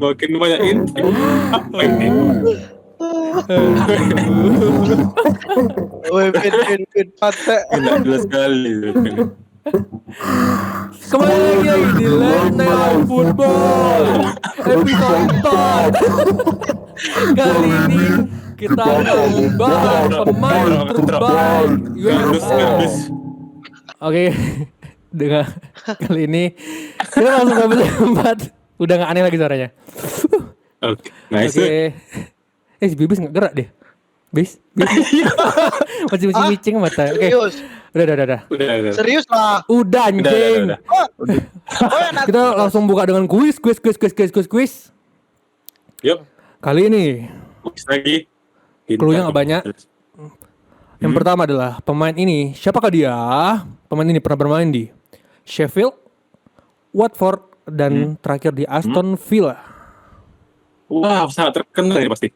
Makin banyak intrik. Apa ini? Woi, pin patek. Tidak jelas sekali. Kembali lagi di Late Night Football episode 4. Kali ini kita akan membahas pemain terbaik UEFA. Oke, dengan kali ini kita langsung ke episode 4. Udah gak aneh lagi suaranya. Oke, nice. Oke. Si Bibis gak gerak deh. Bis. Masih micing mata. Oke. Serius. Udah. Serius lah. Udah anjing. Udah. Kita langsung buka dengan kuis. Yuk, Kali ini kuis lagi. Cluenya nggak banyak. Yang pertama adalah pemain ini. Siapakah dia? Pemain ini pernah bermain di Sheffield, Watford, dan terakhir di Aston Villa. Wah, sangat terkenal ini pasti.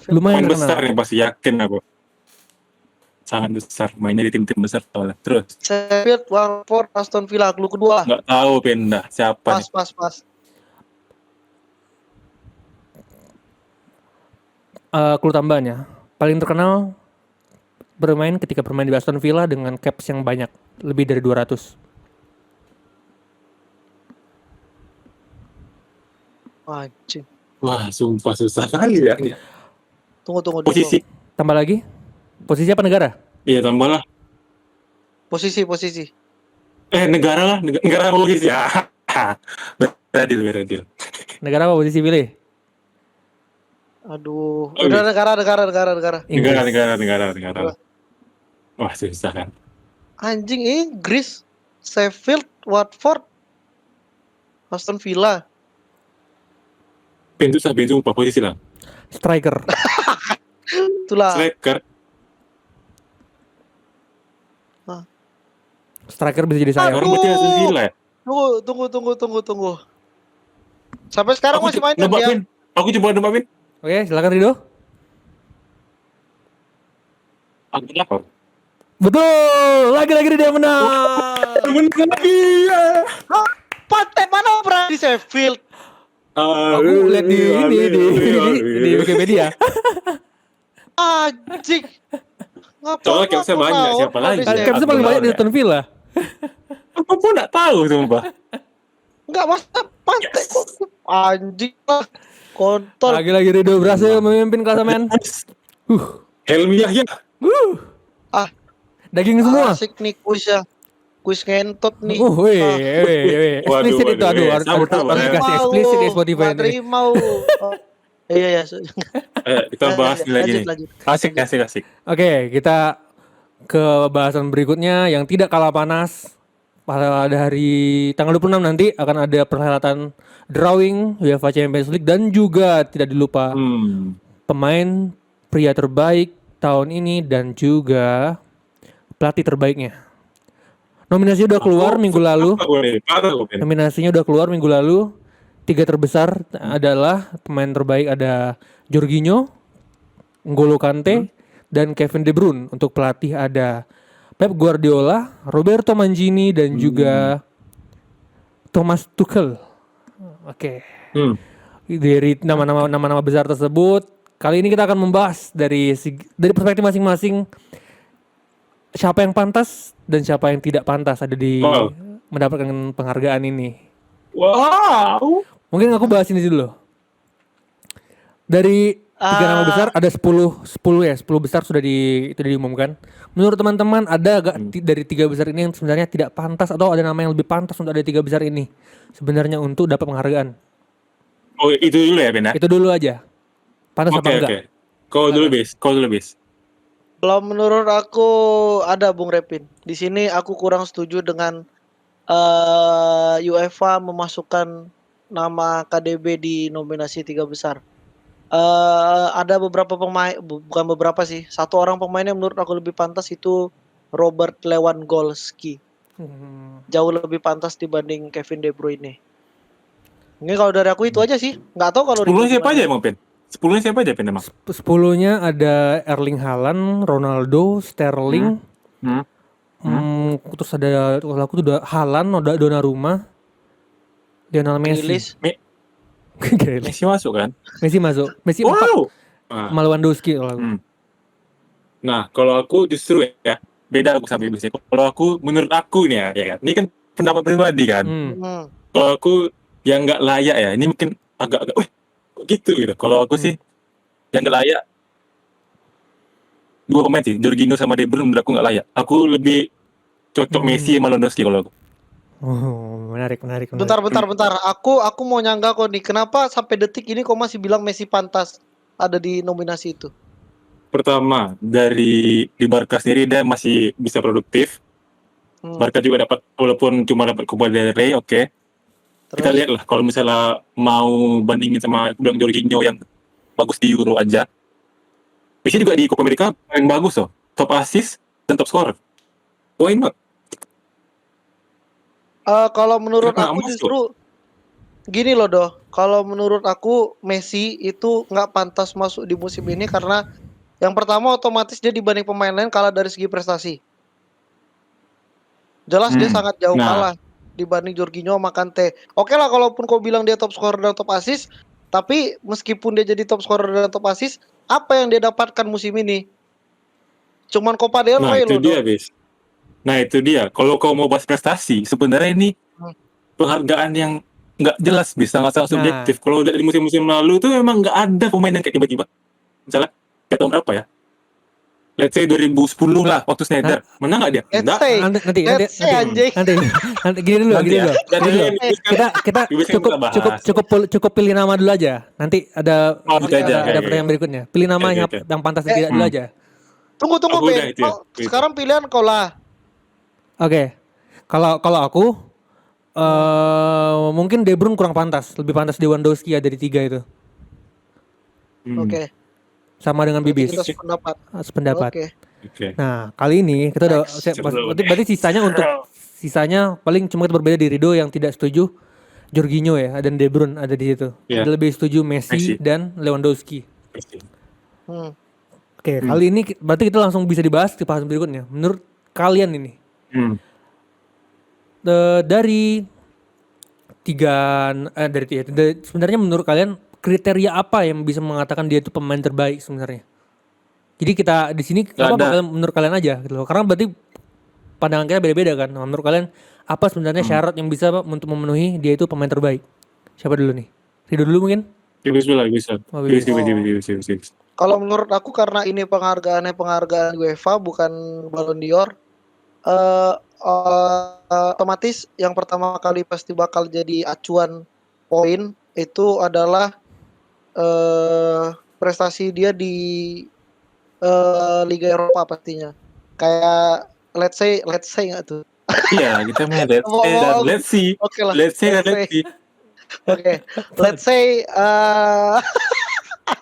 Lumayan Main besar terkenal. nih pasti, yakin aku. Sangat besar, mainnya di tim-tim besar soalnya. Terus, Sheffield, Watford, Aston Villa, clue kedua. nggak tahu pindah siapa nih. Pas. Clue tambahannya, paling terkenal bermain ketika bermain di Aston Villa dengan caps yang banyak, lebih dari 200. Anjing. Wah, sumpah susah kali ya. Tunggu. Posisi. Tambah lagi, posisi apa negara? Iya, tambah lah. Posisi. Negara lah. Negara posisi. Ya. Beradil. Negara apa posisi pilih? Aduh. Oh, Udah iya. negara. Inggris. Negara. Wah, susah kan. Anjing, Inggris, Sheffield, Watford, Aston Villa. Pintu sumpah posisi lah. Striker. Itulah. Striker bisa jadi saya. Orang berarti Aston Villa ya? Tunggu. Sampai sekarang masih main kan dia? Aku coba nebakin. Oke, silakan Rido. Aku lapar. Betul, lagi-lagi dia menang. Menang lagi ya. Pantai mana pernah di Sheffield? Aku lihat di Wikipedia. Anjing. Soalnya capsnya banyak, siapa lagi? Capsnya paling banyak di Aston Villa. Aku pun nggak tahu sumpah. Enggak masa pantai. Anjing lah. Kontol. Lagi-lagi Rido berhasil memimpin klasemen. Helmi Yahya. Daging semua. Asik nih kuis ya. Kuis ngentot nih. Weh. Eksplisit itu, aduh, harus dikasih eksplisit di Spotify ini. Terima. Iya. Kita bahas lagi nih. Lanjut. Asik. Oke, kita ke bahasan berikutnya yang tidak kalah panas. Pada hari tanggal 26 nanti akan ada perhelatan drawing UEFA Champions League dan juga tidak dilupa pemain pria terbaik tahun ini dan juga pelatih terbaiknya. Nominasinya udah keluar minggu lalu. Nominasinya udah keluar minggu lalu. 3 terbesar adalah pemain terbaik ada Jorginho, N'Golo Kante, dan Kevin De Bruyne. Untuk pelatih ada Pep Guardiola, Roberto Mancini, dan juga Thomas Tuchel. Oke. Dari nama-nama besar tersebut, kali ini kita akan membahas dari perspektif masing-masing siapa yang pantas dan siapa yang tidak pantas ada di mendapatkan penghargaan ini. Wow. Mungkin aku bahas ini dulu. Dari 3 nama besar ada 10 besar sudah diumumkan. Menurut teman-teman ada gak dari 3 besar ini yang sebenarnya tidak pantas atau ada nama yang lebih pantas untuk ada 3 besar ini sebenarnya untuk dapat penghargaan? Oh, itu dulu ya, Ben? Itu dulu aja. Pantas apa enggak? Oke. Kau dulu, Bis. Kalau menurut aku ada Bung Repin. Di sini aku kurang setuju dengan UEFA memasukkan nama KDB di nominasi 3 besar. Ada beberapa pemain, bukan beberapa sih, 1 orang pemain yang menurut aku lebih pantas itu Robert Lewandowski. Jauh lebih pantas dibanding Kevin De Bruyne. Ini kalau dari aku itu aja sih. Nggak tahu kalau 10 siapa aja emang, Ben? 10 siapa aja, Ben, emang? 10-nya ada Erling Haaland, Ronaldo, Sterling, Terus ada kalau aku tuh udah Haaland, udah Donnarumma, Lionel Messi. Grealish. Grealish. Messi masuk kan? Messi masuk. Messi 4 Wow. Ah, sama Lewandowski kalau aku. Nah, kalau aku justru ya beda aku sama Iblis. Kalau aku, menurut aku nih ya kan. Ini kan pendapat pribadi kan. Hmm. Kalau aku yang nggak layak ya, ini mungkin agak-agak, wih, kok gitu gitu. Kalau aku sih yang nggak layak dua pemain sih, Jorginho sama De Bruyne, menurut aku nggak layak. Aku lebih cocok Messi sama Lewandowski kalau aku. Oh, menarik. Bentar. Aku mau nyangga kok nih. Kenapa sampai detik ini kok masih bilang Messi pantas ada di nominasi itu? Pertama, di Barca sendiri dia masih bisa produktif. Barca juga dapat, walaupun cuma dapat Copa del Rey, oke. Kita Terus? lihat lah, kalau misalnya mau bandingin sama bilang Jorginho yang bagus di Euro aja. Messi juga di Copa America paling bagus loh. Top assist dan top scorer. Why not? Kalau menurut Kenapa aku nggak masuk? justru gini loh Doh. Kalau menurut aku Messi itu nggak pantas masuk di musim ini karena yang pertama otomatis dia dibanding pemain lain kalah dari segi prestasi. Jelas dia sangat jauh Nah, kalah dibanding Jorginho sama Kante. Oke lah kalaupun kau bilang dia top scorer dan top assist, tapi meskipun dia jadi top scorer dan top assist, apa yang dia dapatkan musim ini? Cuman Copa del nah Rey itu loh dia, Doh. Bis. Nah itu dia. Kalau kau mau bahas prestasi, sebenarnya ini penghargaan yang nggak jelas, Bis. Sangat-sangat Nah. subjektif. Kalau dari musim-musim lalu tuh memang nggak ada pemain yang kayak tiba-tiba. Misalnya, kayak tahun berapa ya? Let's say 2010 lah, waktu Sneijder. Menang nggak dia? Let's Enggak. say, Nanti gini dulu. Nanti ya. Dan Gini dulu. ini kan Kita Iblis kan kita bahas. cukup pilih nama dulu aja. Nanti ada Oh, gitu aja. ada Oke. pertanyaan berikutnya. Pilih nama Oke, yang oke. pantas dan tidak dulu aja. Tunggu Aku udah Ben. itu ya, Kau- itu. Sekarang pilihan kau lah. Oke. Kalau aku mungkin De Bruyne kurang pantas, lebih pantas Lewandowski ya dari 3 itu. Oke. Sama dengan Berarti Bibis. kita sependapat. Sependapat. Oke. Nah, kali ini kita udah berarti sisanya paling cuma kita berbeda di Rido yang tidak setuju Jorginho ya dan De Bruyne ada di situ. Iya. Dia lebih setuju Messi Messi. dan Lewandowski. Hmm. Oke, kali ini berarti kita langsung bisa dibahas di bahasan berikutnya. Menurut kalian ini dari sebenarnya menurut kalian kriteria apa yang bisa mengatakan dia itu pemain terbaik sebenarnya? Jadi kita di sini menurut kalian aja gitu loh. Karena berarti pandangan kita beda-beda kan. Nah, menurut kalian apa sebenarnya syarat yang bisa untuk memenuhi dia itu pemain terbaik? Siapa dulu nih? Rido dulu mungkin? Iblis dulu, bisa. Oh, Iblis. Iblis. Kalau menurut aku karena ini penghargaan UEFA bukan Ballon d'Or, otomatis yang pertama kali pasti bakal jadi acuan poin itu adalah prestasi dia di Liga Eropa pastinya. Kayak let's say nggak tuh? Iya, kita main let's see. Oke lah. Let's see. Oke, let's say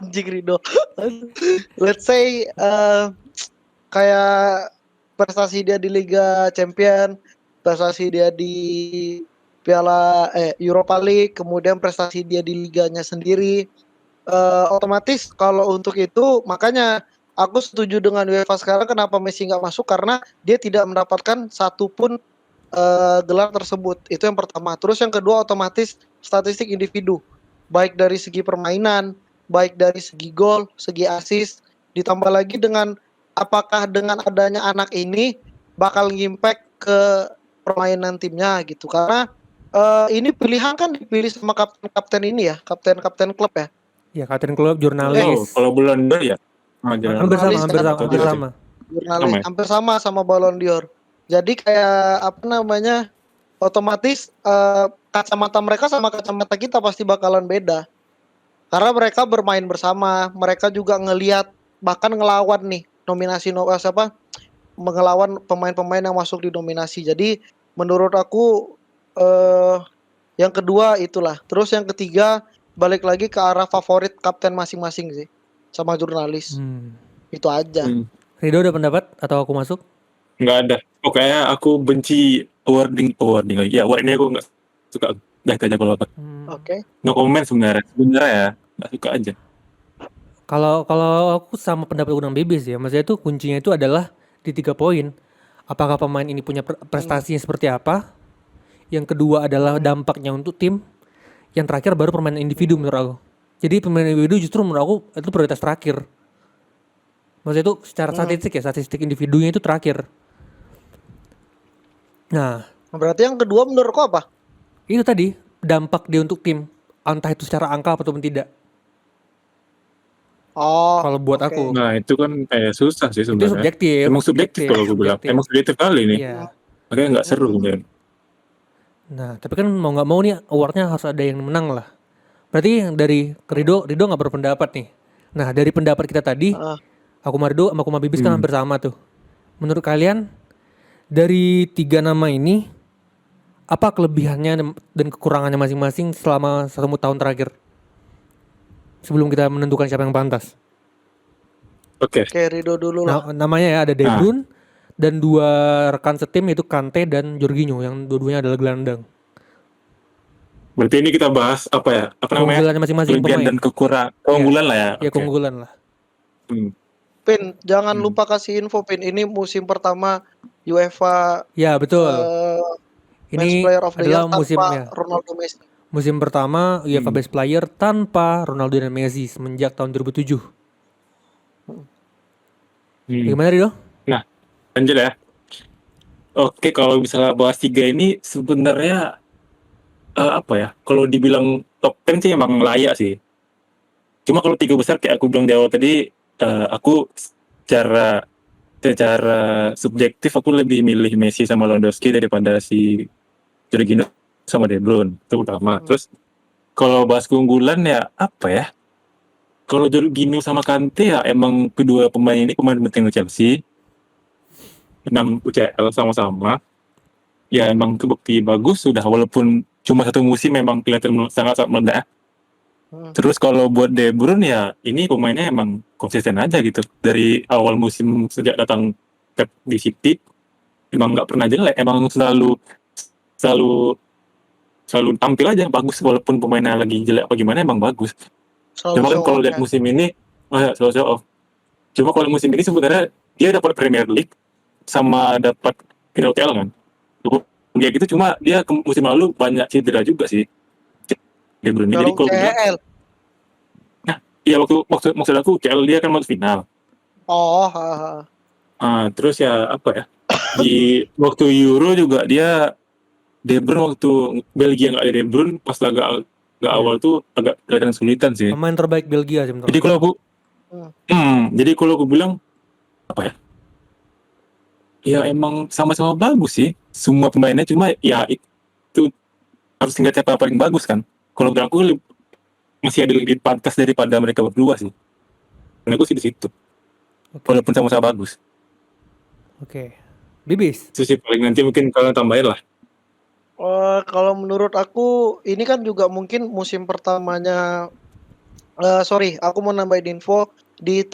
anjing Rido. Let's say kayak prestasi dia di Liga Champion, prestasi dia di Piala Europa League, kemudian prestasi dia di liganya sendiri. Otomatis kalau untuk itu makanya aku setuju dengan UEFA sekarang kenapa Messi nggak masuk karena dia tidak mendapatkan satupun gelar tersebut. Itu yang pertama. Terus yang kedua otomatis statistik individu, baik dari segi permainan, baik dari segi gol, segi assist, ditambah lagi dengan apakah dengan adanya anak ini bakal ngimpact ke permainan timnya gitu. Karena ini pilihan kan dipilih sama kapten ini ya, kapten klub ya. Ya, kapten klub, jurnalis. Kalau Ballon d'Or ya. Hampir sama. Jurnalis hampir sama Ballon d'Or. Jadi kayak apa namanya? Otomatis kacamata mereka sama kacamata kita pasti bakalan beda. Karena mereka bermain bersama, mereka juga ngelihat bahkan ngelawan nih ngelawan pemain-pemain yang masuk di nominasi. Jadi menurut aku yang kedua itulah. Terus yang ketiga balik lagi ke arah favorit kapten masing-masing sih sama jurnalis. Itu aja. Rido ada pendapat atau aku masuk? Nggak ada. Pokoknya aku benci awarding. Ya, awardingnya aku nggak suka. Dah aja kalau apa. Oke. No comment sebenarnya ya nggak suka aja. Kalau aku sama pendapat dengan Bibis ya, maksudnya itu kuncinya itu adalah di 3 poin. apakah pemain ini punya prestasinya seperti apa. Yang kedua adalah dampaknya untuk tim. Yang terakhir baru permainan individu menurut aku. Jadi permainan individu justru menurut aku itu prioritas terakhir. Maksudnya itu secara statistik individunya itu terakhir. Nah, Berarti yang kedua menurut kau apa? itu tadi dampak dia untuk tim, entah itu secara angka ataupun tidak. Oh, Kalau buat oke. aku, Nah, itu kan susah sih itu sebenarnya. subjektif. Emang subjektif kalau gue bilang. Emang subjektif kali nih. Iya. Makanya nggak seru kemudian. Nah, tapi kan mau nggak mau nih awardnya harus ada yang menang lah. Berarti yang dari Rido nggak berpendapat nih. Nah, dari pendapat kita tadi, Ah, aku Marido sama Kuma Bibis kan hampir sama tuh. Menurut kalian dari 3 nama ini apa kelebihannya dan kekurangannya masing-masing selama 1 tahun terakhir? Sebelum kita menentukan siapa yang pantas. Oke. Oke, Rido dulu lah. Namanya ya ada De Bruyne dan 2 rekan setim itu Kante dan Jorginho yang dua-duanya adalah gelandang. Berarti ini kita bahas apa ya? Apa namanya? Keunggulannya masing-masing Kelebihan pemain. dan keunggulan lah ya. Ya Oke. keunggulan lah. Pin, jangan lupa kasih info Pin. Ini musim pertama UEFA Ya betul. Men's Ini Player of the Year adalah musim tanpa ya. Ronaldo Messi. Musim pertama UEFA Best Player tanpa Ronaldo dan Messi semenjak tahun 2007. Gimana Rido? Nah, lanjut ya. Oke, kalau misalnya bahas 3 ini sebenarnya apa ya? Kalau dibilang top 10 sih emang layak sih. Cuma kalau 3 besar kayak aku bilang di awal tadi, aku secara subjektif aku lebih milih Messi sama Lewandowski daripada si Jorginho sama De Bruyne itu utama. Terus kalau bahas keunggulan ya apa ya? Kalau Jorginho sama Kante ya emang kedua pemain ini pemain penting Chelsea. 6 UCL sama-sama. Ya emang kebukti bagus sudah walaupun cuma 1 musim memang kelihatan sangat-sangat meledak. Terus kalau buat De Bruyne ya ini pemainnya emang konsisten aja gitu. Dari awal musim sejak datang Pep di City emang nggak pernah jelek, emang selalu tampil aja bagus walaupun pemainnya lagi jelek apa gimana emang bagus. Cuma kan kalau lihat musim ini selalu show off. Cuma kalau musim ini sebenarnya dia dapat Premier League sama dapat final UCL kan. Ya gitu, cuma dia musim lalu banyak cedera juga sih. De Bruyne. Jadi kalau UCL. Nah, iya maksud aku UCL dia kan masuk final. Oh, Terus ya apa ya? Di waktu Euro juga dia De Bruyne waktu Belgia nggak ada De Bruyne pas agak awal tuh agak kelihatan kesulitan sih. Pemain terbaik Belgia sih menurut Jadi kalau aku bilang apa ya? Ya emang sama-sama bagus sih semua pemainnya, cuma ya itu harus tinggal siapa paling bagus kan. Kalau menurut aku masih ada lebih pantas daripada mereka berdua sih. Menurut aku sih di situ. Walaupun sama-sama bagus. Oke. Bibis. Itu sih paling nanti mungkin kalian tambahin lah. Kalau menurut aku ini kan juga mungkin musim pertamanya. Aku mau nambahin info di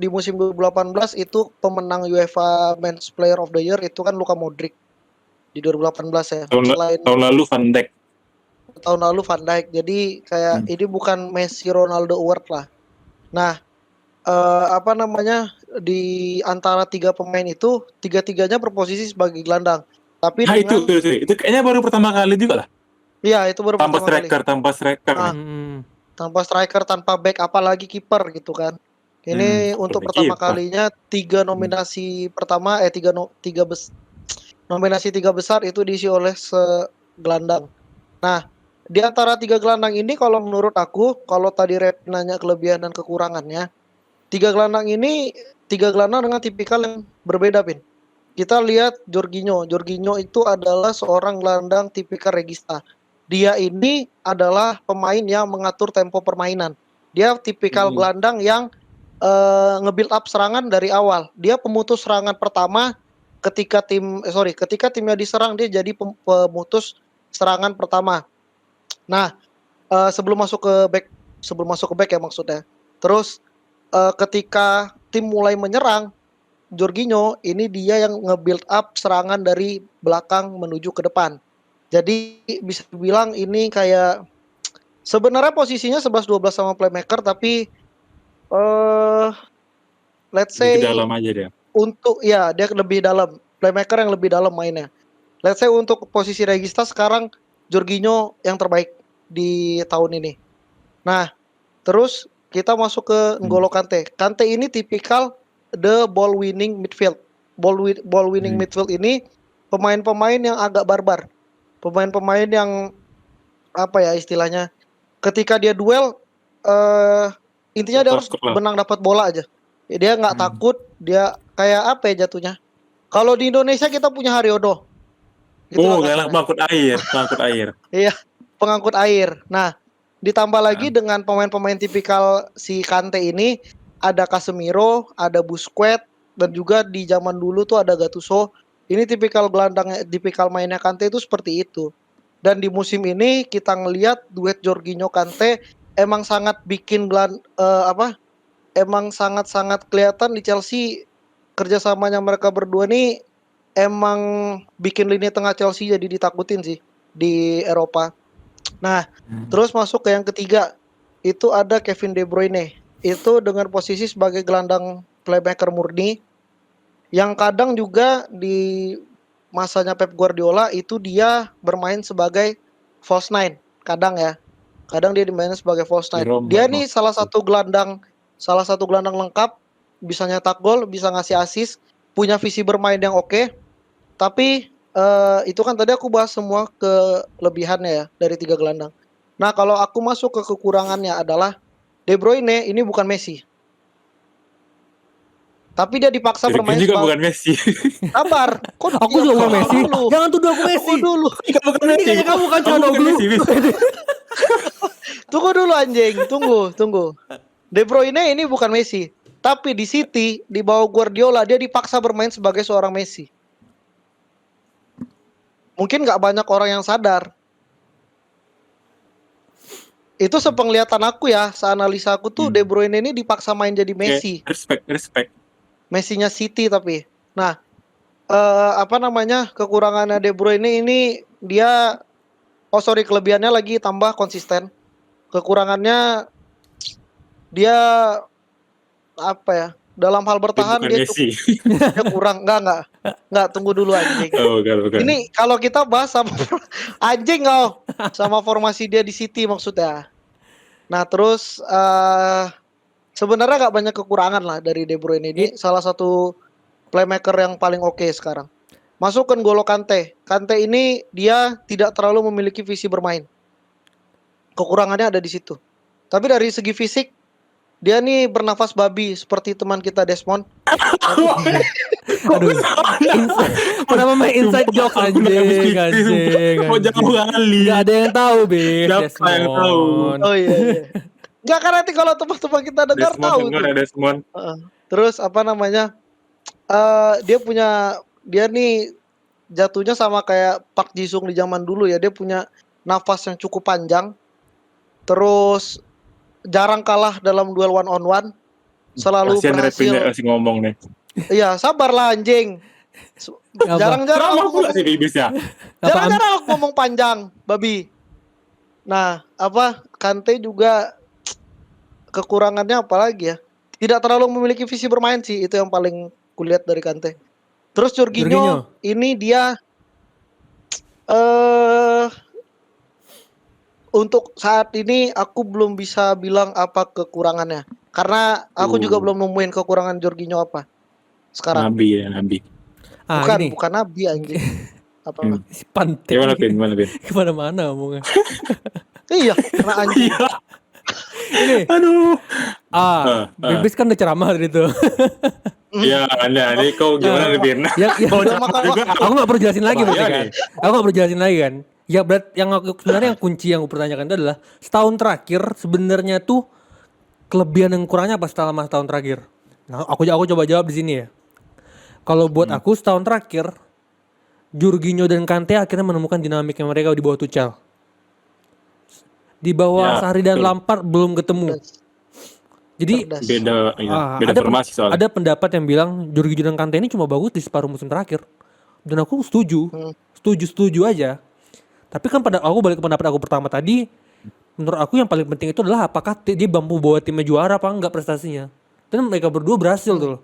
musim 2018 itu pemenang UEFA Men's Player of the Year itu kan Luka Modric di 2018 ya. Tahun lalu Van Dijk. Tahun lalu Van Dijk. Jadi kayak ini bukan Messi Ronaldo Award lah. Nah, di antara 3 pemain itu 3-tiganya berposisi sebagai gelandang. Tapi itu kayaknya baru pertama kali juga lah. Iya, itu baru tanpa pertama kali. Tanpa striker. Tanpa striker, tanpa back, apalagi kiper gitu kan. Ini untuk pertama kalinya 3 nominasi pertama nominasi 3 besar itu diisi oleh gelandang. Nah, di antara 3 gelandang ini kalau menurut aku, kalau tadi Rep nanya kelebihan dan kekurangannya, 3 gelandang ini 3 gelandang dengan tipikal yang berbeda, Pin. Kita lihat Jorginho. Jorginho itu adalah seorang gelandang tipikal regista. Dia ini adalah pemain yang mengatur tempo permainan. Dia tipikal gelandang yang nge-build up serangan dari awal. Dia pemutus serangan pertama ketika timnya diserang, dia jadi pemutus serangan pertama. Nah, sebelum masuk ke back ya maksudnya. Terus ketika tim mulai menyerang, Jorginho ini dia yang nge-build up serangan dari belakang menuju ke depan. Jadi bisa dibilang ini kayak sebenarnya posisinya 11-12 sama playmaker, tapi let's say lebih dalam aja dia. Dia lebih dalam. playmaker yang lebih dalam mainnya. Let's say untuk posisi Regista sekarang Jorginho yang terbaik di tahun ini. Nah, terus kita masuk ke N'Golo Kante. Kante ini tipikal the ball winning midfield. Ball winning midfield ini pemain-pemain yang agak barbar. Pemain-pemain yang apa ya istilahnya? Ketika dia duel intinya dia harus Skor lah. benang dapat bola aja. Dia nggak takut, dia kayak apa ya jatuhnya? Kalau di Indonesia kita punya Haryodo. Oh, Gitulah galak kasarnya. pengangkut air. Iya, pengangkut air. Nah, ditambah lagi dengan pemain-pemain tipikal si Kante ini, ada Casemiro, ada Busquets, dan juga di zaman dulu tuh ada Gattuso. Ini tipikal gelandang, tipikal mainnya Kante itu seperti itu. Dan di musim ini kita ngelihat duet Jorginho Kante emang sangat bikin emang sangat-sangat kelihatan di Chelsea kerjasamanya mereka berdua nih emang bikin lini tengah Chelsea jadi ditakutin sih di Eropa. Nah, terus masuk ke yang ketiga, itu ada Kevin De Bruyne. Itu dengan posisi sebagai gelandang playmaker murni, yang kadang juga di masanya Pep Guardiola itu dia bermain sebagai false nine, kadang ya. Kadang dia dimainin sebagai false nine. Dia nih salah satu gelandang lengkap, bisa nyetak gol, bisa ngasih assist, punya visi bermain yang oke. Tapi itu kan tadi aku bahas semua kelebihannya ya dari 3 gelandang. Nah, kalau aku masuk ke kekurangannya adalah De Bruyne ini bukan Messi. Tapi dia dipaksa bermain Juga bukan Messi. Sabar. Kok Aku juga bukan Messi. dulu. Jangan tuduh aku Messi. Tunggu dulu. Bukan Ini Messi. kayaknya kamu kan Aku Calhanoglu. bukan Messi, Bis. Tunggu dulu anjing. Tunggu. De Bruyne ini bukan Messi. Tapi di City, di bawah Guardiola, dia dipaksa bermain sebagai seorang Messi. Mungkin nggak banyak orang yang sadar. Itu sepenglihatan aku ya, seanalisa aku tuh De Bruyne ini dipaksa main jadi Messi. Respect. Messi-nya City tapi. Nah, kekurangannya De Bruyne ini dia kelebihannya lagi tambah konsisten. Kekurangannya dia dalam hal bertahan Bukan dia Messi. dia kurang. Enggak, tunggu dulu anjing. Oh, bukan. Ini kalau kita bahas sama anjing kau sama formasi dia di City maksudnya. Nah, terus sebenarnya nggak banyak kekurangan lah dari De Bruyne ini. Salah satu playmaker yang paling oke sekarang. Masuk ke N'Golo Kante. Kante ini dia tidak terlalu memiliki visi bermain. Kekurangannya ada di situ. Tapi dari segi fisik dia nih bernafas babi seperti teman kita Desmond. Aduh. Kenapa main inside joke anjing. Mau jauh kali. Gak ada yang tahu, Bis. Siapa yang tahu? Desmond. Oh iya. Enggak kan nanti kalau teman-teman kita dengar tahu tuh. Desmond. Terus dia nih jatuhnya sama kayak Park Ji-sung di zaman dulu ya. Dia punya nafas yang cukup panjang. Terus jarang kalah dalam duel one on one. Selalu berhasil. Masih ngomong nih. Iya, sabarlah anjing. Jarang-jarang aku pula sih Bibis ya. Jarang-jarang aku ngomong panjang, babi. Nah, Kante juga kekurangannya apa lagi ya? Tidak terlalu memiliki visi bermain sih, itu yang paling kulihat dari Kante. Terus Jorginho ini dia untuk saat ini aku belum bisa bilang apa kekurangannya. Karena aku juga belum nemuin kekurangan Jorginho apa sekarang. Nabi. Bukan Nabi anjing. Apa? Si Pante. Gimana Pin? Kemana-mana ngomongnya. Iya, karena anjing. Ini. Aduh. Bibis kan udah ceramah dari itu. Iya, ini kau gimana nih, Bin? Aku nggak perlu jelasin lagi berarti kan. Aku nggak perlu jelasin lagi kan. Ya berarti sebenarnya yang kunci yang aku pertanyakan itu adalah setahun terakhir sebenarnya tuh kelebihan yang kurangnya apa selama setahun terakhir? Nah, aku coba jawab di sini ya. Kalau buat aku setahun terakhir Jorginho dan Kante akhirnya menemukan dinamiknya mereka di bawah Tuchel. Di bawah Sarri dan Lampard belum ketemu. Jadi beda formasi soalnya. Ada pendapat yang bilang Jorginho dan Kante ini cuma bagus di separuh musim terakhir. Dan aku setuju aja. Tapi kan aku balik ke pendapat aku pertama tadi, menurut aku yang paling penting itu adalah apakah dia mampu bawa timnya juara apa enggak prestasinya. Dan mereka berdua berhasil tuh.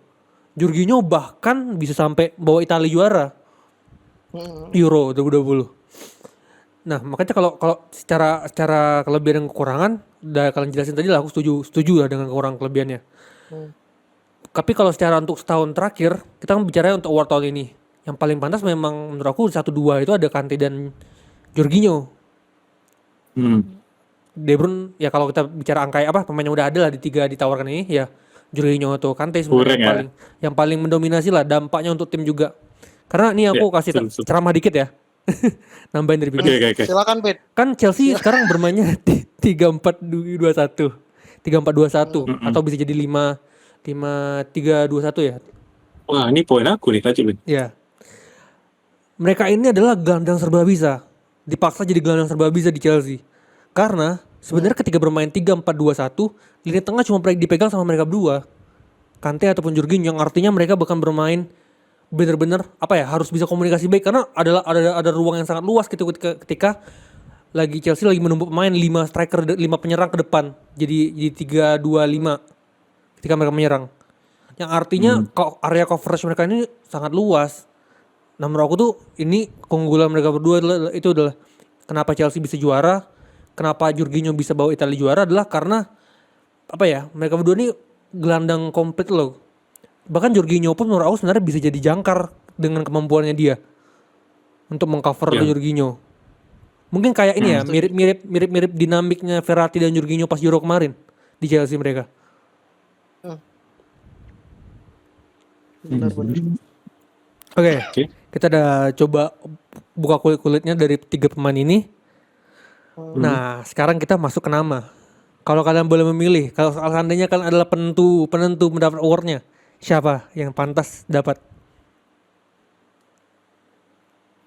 Jorginho bahkan bisa sampai bawa Italia juara Euro 2020. Nah, makanya kalau secara kelebihan dan kekurangan, udah kalian jelasin tadi lah, aku setuju lah dengan kekurangan kelebihannya. Tapi kalau secara untuk setahun terakhir, kita kan bicara untuk award tahun ini. Yang paling pantas memang menurut aku 1-2 itu ada Kante dan Jorginho. De Bruyne ya kalau kita bicara angka pemain yang udah ada lah di 3 ditawarkan ini ya Jorginho atau Kante sebenarnya yang paling mendominasi lah dampaknya untuk tim juga. Karena ini aku kasih ceramah dikit ya. Nambahin dari Bibi. Oke. Silakan, Bet. Kan Chelsea sekarang bermainnya 3-4-2-1. 3-4-2-1 atau bisa jadi 5-3-2-1 ya. Wah, ini poin aku nih tadi. Ya. Mereka ini adalah gelandang serba bisa. Dipaksa jadi gelandang serba bisa di Chelsea. Karena sebenarnya ketika bermain 3-4-2-1, lini tengah cuma dipegang sama mereka berdua. Kante ataupun Jorginho, yang artinya mereka bahkan bermain benar-benar harus bisa komunikasi baik karena ada ruang yang sangat luas ketika lagi Chelsea lagi menumpuk pemain 5 striker 5 penyerang ke depan. Jadi 3-2-5 ketika mereka menyerang. Yang artinya area coverage mereka ini sangat luas. Nah, menurut aku tuh ini keunggulan mereka berdua adalah kenapa Chelsea bisa juara, kenapa Jorginho bisa bawa Italia juara adalah karena mereka berdua ini gelandang komplit loh. Bahkan Jorginho pun menurut aku sebenarnya bisa jadi jangkar dengan kemampuannya dia untuk mengcover Jorginho. Mungkin kayak ini ya, mirip dinamiknya Verratti dan Jorginho pas Euro kemarin di Chelsea mereka. Benar. Oke. Kita udah coba buka kulit-kulitnya dari 3 pemain ini. Nah, sekarang kita masuk ke nama. Kalau kalian boleh memilih, kalau seandainya kalian adalah penentu mendapat awardnya, siapa yang pantas dapat?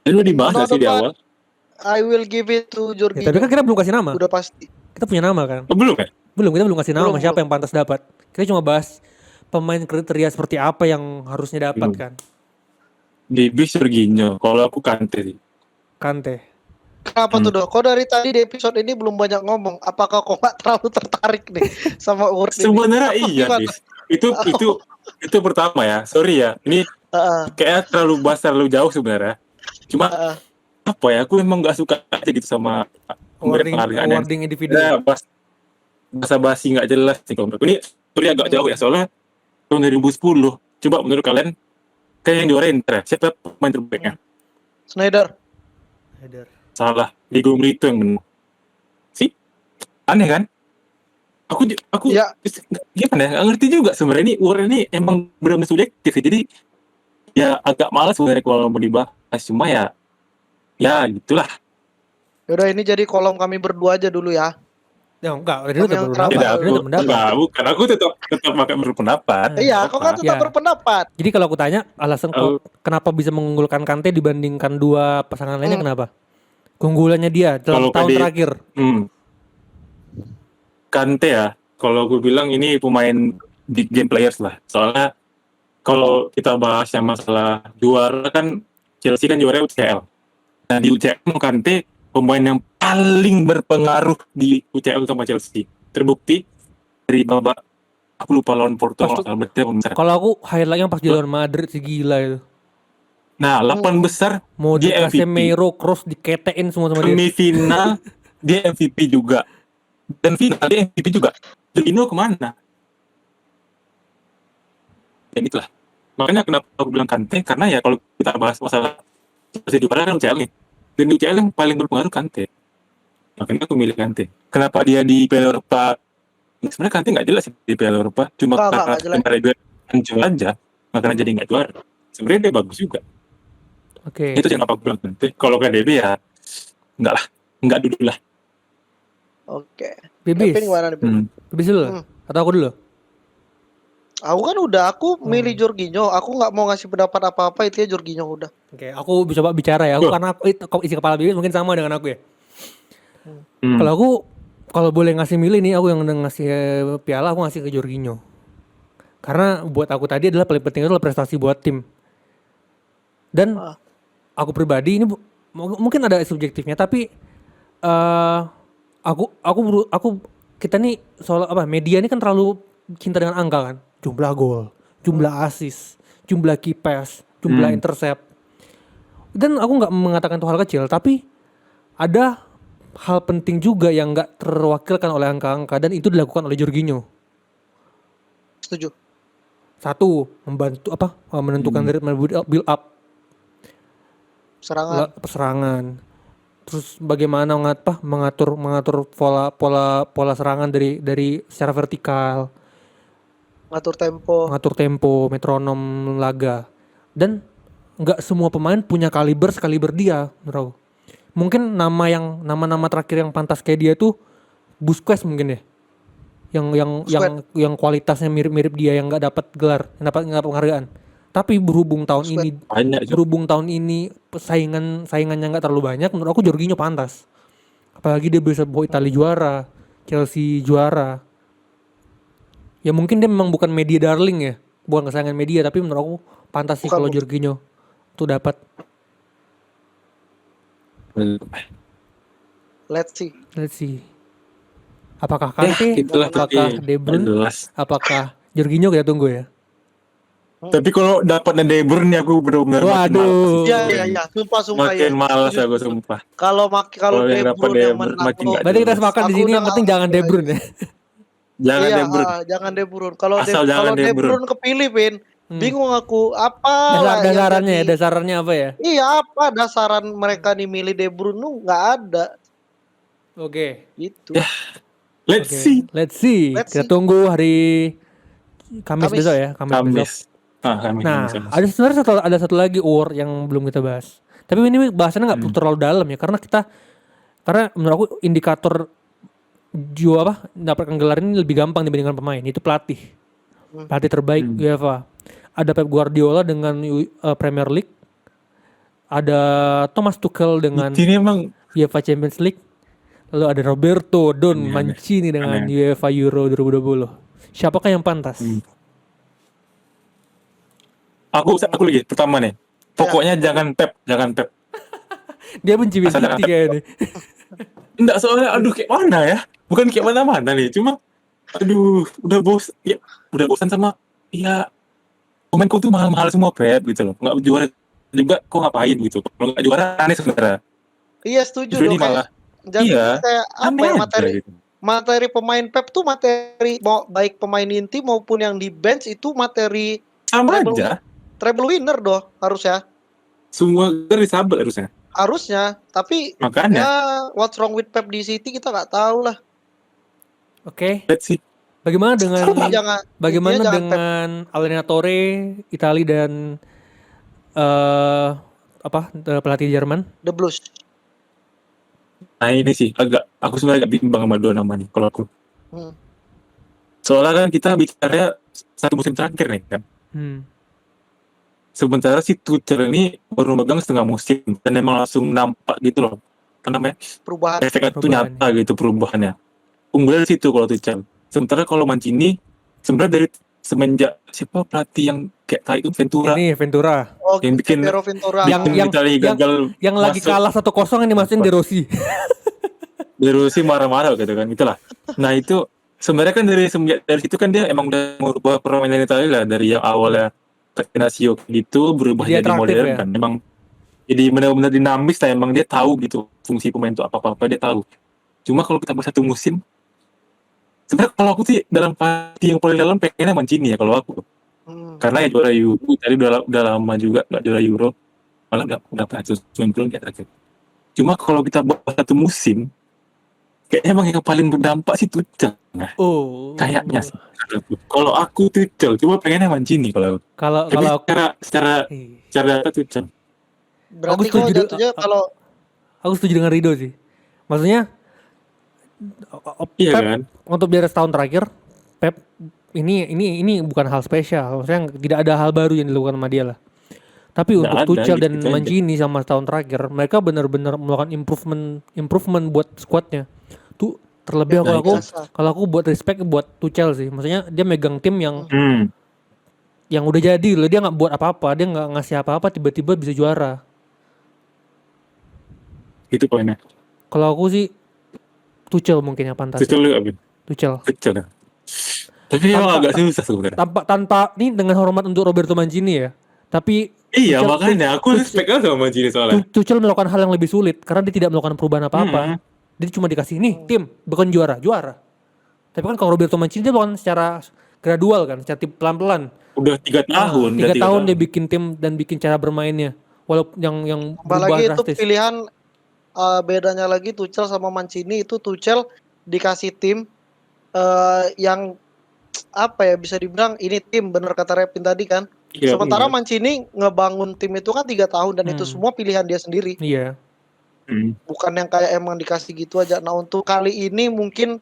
Itu dibahas sih di awal. I will give it to Jorginho. Tapi kan kita belum kasih nama. Udah pasti. Kita punya nama kan? Belum ya? Kita belum kasih nama siapa yang pantas dapat. Kita cuma bahas pemain kriteria seperti apa yang harusnya dapat kan. Di bis Jorginho, kalau aku Kante sih. Kante. Kenapa tuh Dok? Kok dari tadi di episode ini belum banyak ngomong? Apakah kok gak terlalu tertarik nih sama award ini? Sebenarnya iya, Bis. Itu pertama ya. Sorry ya. Ini kayak terlalu jauh sebenarnya. Cuma aku memang gak suka aja gitu sama awarding individu. Ya, bahasa basi gak jelas sih kalau menurut. Ini sorry agak jauh ya. Soalnya tahun 2010. Coba menurut kalian kayak yang juarain siapa pemain terbaiknya? Sneijder. Salah, Diego Milito yang menang. Sih, aneh kan? Aku ya. Gimana ya? Nggak ngerti juga sebenarnya ini award ini emang benar-benar subjektif. Jadi ya agak malas sebenarnya kalau mau dibahas. Cuma ya gitulah. Yaudah ini jadi kolom kami berdua aja dulu ya. Ya enggak, itu tetap berpendapat. Bukan, aku tetap pakai berpendapat. Iya, kok kan tetap berpendapat. Jadi kalau aku tanya alasan kenapa bisa mengunggulkan Kante dibandingkan 2 pasangan lainnya kenapa? Keunggulannya dia dalam tahun terakhir. Kante ya, kalau gue bilang ini pemain big game players lah. Soalnya kalau kita bahas yang masalah juara kan Chelsea kan juara UCL. Nah di UCL Kante pemain yang paling berpengaruh di UCL sama Chelsea. Terbukti dari babak aku lupa lawan Porto. Kalau aku highlightnya pas di lawan Madrid sih gila itu. Nah 8 besar Modric, dia MVP. Casemiro, Kroos diketein semua sama dia. Semifinal dia MVP juga. Dan final dia MVP juga. Jorginho kemana? Ya itulah. Makanya kenapa aku bilang Kante, karena ya kalau kita bahas masalah Chelsea juara kan UCL nih. Dan di UCL yang paling berpengaruh Kante. Makanya aku milih Kante. Kenapa dia di Piala Eropa? Sebenarnya Kante nggak jelas di Piala Eropa. Cuma karena dia hancur aja. Makanya jadi nggak juara. Sebenarnya dia bagus juga. Oke. Itu yang apa aku bilang Kante. Kalau KDB ya enggak lah. Enggak dulu lah. Oke. Bibis. Bibis dulu atau aku dulu? Aku kan udah, aku milih Jorginho. Aku nggak mau ngasih pendapat apa-apa, itu ya Jorginho udah. Oke, aku coba bicara ya. Karena isi kepala Bibis mungkin sama dengan aku ya. Kalau boleh ngasih milih nih, aku yang ngasih piala aku ngasih ke Jorginho. Karena buat aku tadi adalah paling penting itu adalah prestasi buat tim. Dan aku pribadi ini mungkin ada subjektifnya, tapi kita nih soal media ini kan terlalu cinta dengan angka kan, jumlah gol, jumlah assist, jumlah key pass, jumlah intercept. Dan aku nggak mengatakan itu hal kecil, tapi ada hal penting juga yang nggak terwakilkan oleh angka-angka dan itu dilakukan oleh Jorginho. Setuju. Satu, membantu menentukan ritme build up Serangan. Terus bagaimana mengatur pola serangan dari secara vertikal, ngatur tempo, metronom laga. Dan nggak semua pemain punya kaliber dia, bro. Mungkin nama terakhir yang pantas kayak dia tuh Busquets mungkin ya. Yang kualitasnya mirip-mirip dia, yang nggak dapat gelar, nggak dapat penghargaan. Tapi berhubung tahun ini saingannya nggak terlalu banyak, menurut aku Jorginho pantas. Apalagi dia bisa bawa Italia juara, Chelsea juara. Ya mungkin dia memang bukan media darling ya, bukan kesayangan media, tapi menurut aku pantas sih kalau Jorginho tuh dapat. Let's see. Apakah Kante, apakah De Bruyne, apakah Jorginho, kita tunggu ya. Tapi kalau dapat De Bruyne aku benar-benar waduh. Iya, sumpah makin malas aku sumpah. Kalau De Bruyne yang menang, berarti kita sepakat di sini yang penting jangan De Bruyne ya. Jangan De Bruyne. Kalau De Bruyne kepilih, Pin, bingung aku apa dasarannya apa ya? Iya, apa dasaran mereka nih milih De Bruyne? Nggak ada. Oke. Gitu. Let's see. Kita tunggu hari Kamis besok ya. Kamis. Nah, ada satu lagi award yang belum kita bahas. Tapi ini bahasannya nggak terlalu dalam ya, karena menurut aku indikator dapatkan gelar ini lebih gampang dibandingkan pemain. Itu pelatih terbaik UEFA. Ada Pep Guardiola dengan Premier League. Ada Thomas Tuchel dengan UEFA Champions League. Lalu ada Roberto Mancini dengan UEFA Euro 2020. Siapakah yang pantas? Aku lagi pertama nih. Pokoknya jangan Pep. Dia benci City kayaknya. Enggak, soalnya kayak mana ya? Bukan kayak mana-mana nih. Cuma udah bosan sama pemainku tuh mahal-mahal semua Pep gitu loh. Enggak juara juga kok ngapain gitu. Kalau enggak juara aneh sebenarnya. Iya, setuju dong. Kayak apa ya, materi pemain Pep tuh baik pemain inti maupun yang di bench itu materi sama aja. Treble winner doh harusnya. Semua resabel harusnya. Tapi makanya what's wrong with Pep di City kita nggak tahu lah. Oke. Let's see. Bagaimana dengan Allenatore Italia dan pelatih Jerman? The Blues. Nah ini sih aku sebenarnya agak bimbang sama dua nama nih kalau aku. Soalnya kan kita bicara satu musim terakhir nih kan. Sementara si Tuchel ini baru megang setengah musim dan emang langsung nampak gitu loh. Apa namanya? Perubahan. Efeknya itu nyata gitu perubahannya. Unggulnya di situ kalau Tuchel. Sementara kalau Mancini sebenarnya dari semenjak siapa pelatih yang kayak tadi itu Ventura. Ini Ventura. Yang bikin Ventura. Yang lagi kalah 1-0 ini maksudnya De Rossi. De Rossi marah-marah gitu kan, itulah. Nah itu sebenarnya kan dari situ kan dia emang udah merubah permainan Italia lah, dari yang awalnya Catenaccio gitu berubah jadi modern ya? Kan. Emang jadi benar-benar dinamis lah, emang dia tahu gitu fungsi pemain itu apa dia tahu. Cuma kalau kita satu musim, sebenarnya kalau aku sih dalam hati yang paling dalam pengennya Mancini ya kalau aku. Karena ya juara Euro, tadi udah lama juga nggak juara Euro, malah nggak pernah 90 kayak terakhir. Cuma kalau kita bahas satu musim, kayaknya emang yang paling berdampak sih Tuchel. Nah, kayaknya sih. Kalau aku Tuchel, cuma pengennya Mancini kalau aku. Secara Tuchel. Berarti aku setuju dengan Rido sih. Maksudnya iya Pep, kan? untuk biar setahun terakhir Pep ini bukan hal spesial. Maksudnya tidak ada hal baru yang dilakukan sama dia lah. Tapi untuk Tuchel dan Mancini sama setahun terakhir, mereka benar-benar melakukan improvement buat squadnya. Tuh terlebih kalau aku buat respect buat Tuchel sih. Maksudnya dia megang tim yang udah jadi loh, dia nggak buat apa-apa, dia nggak ngasih apa-apa, tiba-tiba bisa juara. Itu poinnya. Kalau aku sih Tuchel mungkin yang pantas. Tuchel juga, Bin. Tuchel. Tapi emang agak susah sebenarnya. tanpa ini dengan hormat untuk Roberto Mancini ya. Tapi Iya, Tuchel- makanya aku respect banget sama Mancini soalnya. Tuchel melakukan hal yang lebih sulit karena dia tidak melakukan perubahan apa-apa. Dia cuma dikasih nih tim bukan juara. Tapi kan kalau Roberto Mancini dia bukan secara gradual kan, secara pelan-pelan. Udah 3 tahun. 3 tahun dia bikin tim dan bikin cara bermainnya. Walaupun yang berubah Apalagi itu drastis. pilihan bedanya lagi Tuchel sama Mancini itu Tuchel dikasih tim yang apa ya bisa dibilang ini tim bener kata Repin tadi kan. Iya, Sementara bener. Mancini ngebangun tim itu kan 3 tahun dan itu semua pilihan dia sendiri. Iya. Bukan yang kayak emang dikasih gitu aja. Nah untuk kali ini mungkin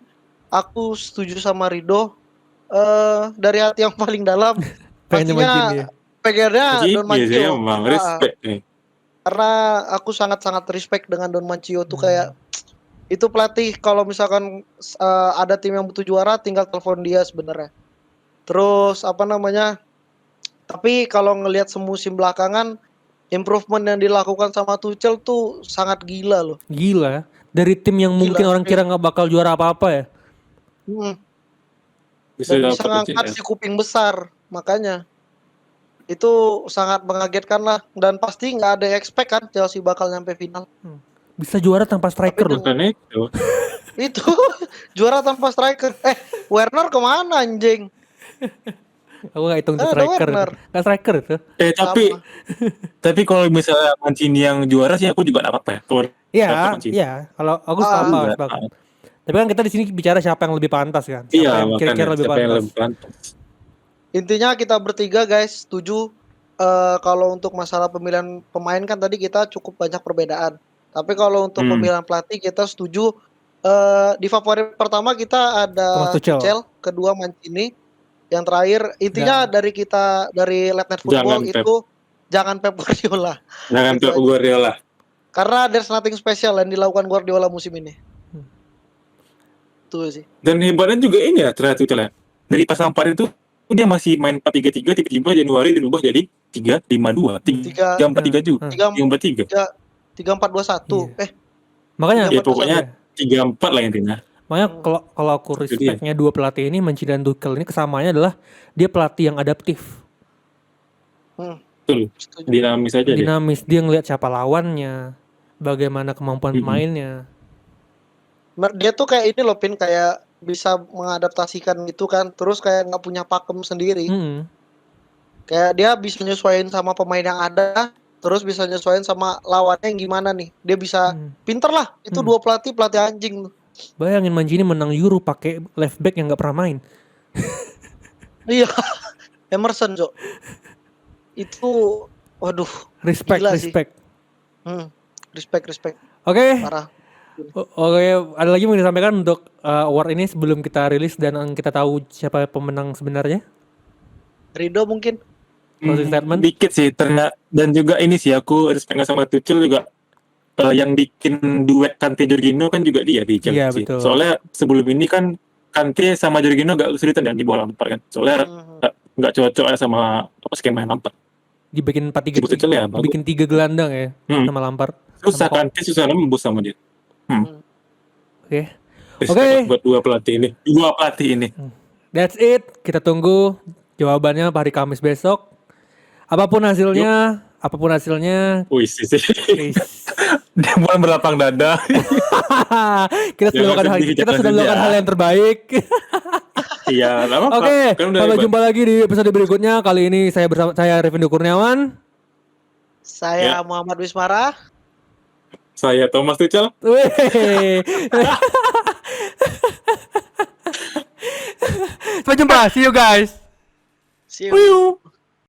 aku setuju sama Rido dari hati yang paling dalam. Pengennya Mancini ya. Pastinya pengennya Don Iya sih Mancini. emang respect nih. Karena aku sangat-sangat respect dengan Don Mancini tuh kayak itu pelatih kalau misalkan ada tim yang butuh juara tinggal telepon dia sebenarnya. Terus apa namanya? Tapi kalau ngelihat semusim belakangan improvement yang dilakukan sama Tuchel tuh sangat gila loh. Gila. Dari tim yang mungkin orang kira nggak bakal juara apa-apa ya. Bisa Dan bisa dapat ngangkat si kuping besar, makanya itu sangat mengagetkan lah. Dan pasti nggak ada yang expect kan Chelsea bakal nyampe final. Bisa juara tanpa striker loh. Bukan itu. Itu juara tanpa striker. Werner kemana anjing? Aku nggak hitung itu Ada striker. Werner. Nggak striker itu. Tapi kalau misalnya Mancini yang juara sih aku juga nggak apa-apa ya. Kalau Iya, dapat Mancini. iya. Kalau aku sepakat. Tapi kan kita di sini bicara siapa yang lebih pantas kan? Siapa Iya, yang kira-kira makanya lebih siapa yang pantas? lebih pantas. Intinya kita bertiga guys setuju kalau untuk masalah pemilihan pemain kan tadi kita cukup banyak perbedaan. Tapi kalau untuk pemilihan pelatih kita setuju di favorit pertama kita ada Tuchel, kedua Mancini, yang terakhir intinya dari kita dari Late Night Football jangan Pep Guardiola. Jangan Pep Guardiola. Karena there's nothing special yang dilakukan Guardiola musim ini. Tuh sih. Dan hebatnya juga ini ya ternyata Tuchel ya. Dari pas Lampard itu dia masih main 4-3-3 tiba-tiba Januari dirubah jadi 3-5-2, 3-4-3 juga. 3-4-2-1. Makanya ya pokoknya 3-4 lah intinya. Makanya kalau aku respectnya dua pelatih ini Mancini dan Tuchel ini kesamaannya adalah dia pelatih yang adaptif. Betul. Dinamis aja Dinamis. Dia ngelihat siapa lawannya, bagaimana kemampuan pemainnya. Dia tuh kayak ini loh Pin, kayak bisa mengadaptasikan gitu kan, terus kayak nggak punya pakem sendiri. Kayak dia bisa nyesuaiin sama pemain yang ada, terus bisa nyesuaiin sama lawannya yang gimana nih. Dia bisa pinter lah. Itu dua pelatih anjing tuh. Bayangin Mancini menang Euro pakai left back yang nggak pernah main. Iya, Emerson Jo. Itu, waduh. Respect. Respect. Oke. Parah. Oke, ada lagi mau disampaikan untuk award ini sebelum kita rilis dan kita tahu siapa pemenang sebenarnya? Rido mungkin. Closing statement. Dikit sih ternyata, dan juga ini sih aku respect sama Tuchel juga yang bikin duet Kante Jorginho kan juga dia di Chelsea. Iya, betul. Soalnya sebelum ini kan Kante sama Jorginho agak kesulitan dan di bola Lampard kan. Soalnya nggak cocok sama skema Lampard. Dibikin 4-3 ya, bikin 3 gelandang ya sama Lampard. Susah Kante susah nembus sama dia. Oke. Buat dua pelatih ini. That's it. Kita tunggu jawabannya hari Kamis besok. Apapun hasilnya. Wih sih. Dia mulai berlapang dada. Kita sudah melakukan hal yang terbaik. Iya, Oke, sampai jumpa lagi di episode berikutnya. Kali ini saya Revindo Kurniawan. Saya Muhammad Wismara. Saya Thomas Tuchel. Sampai jumpa. See you guys. See you.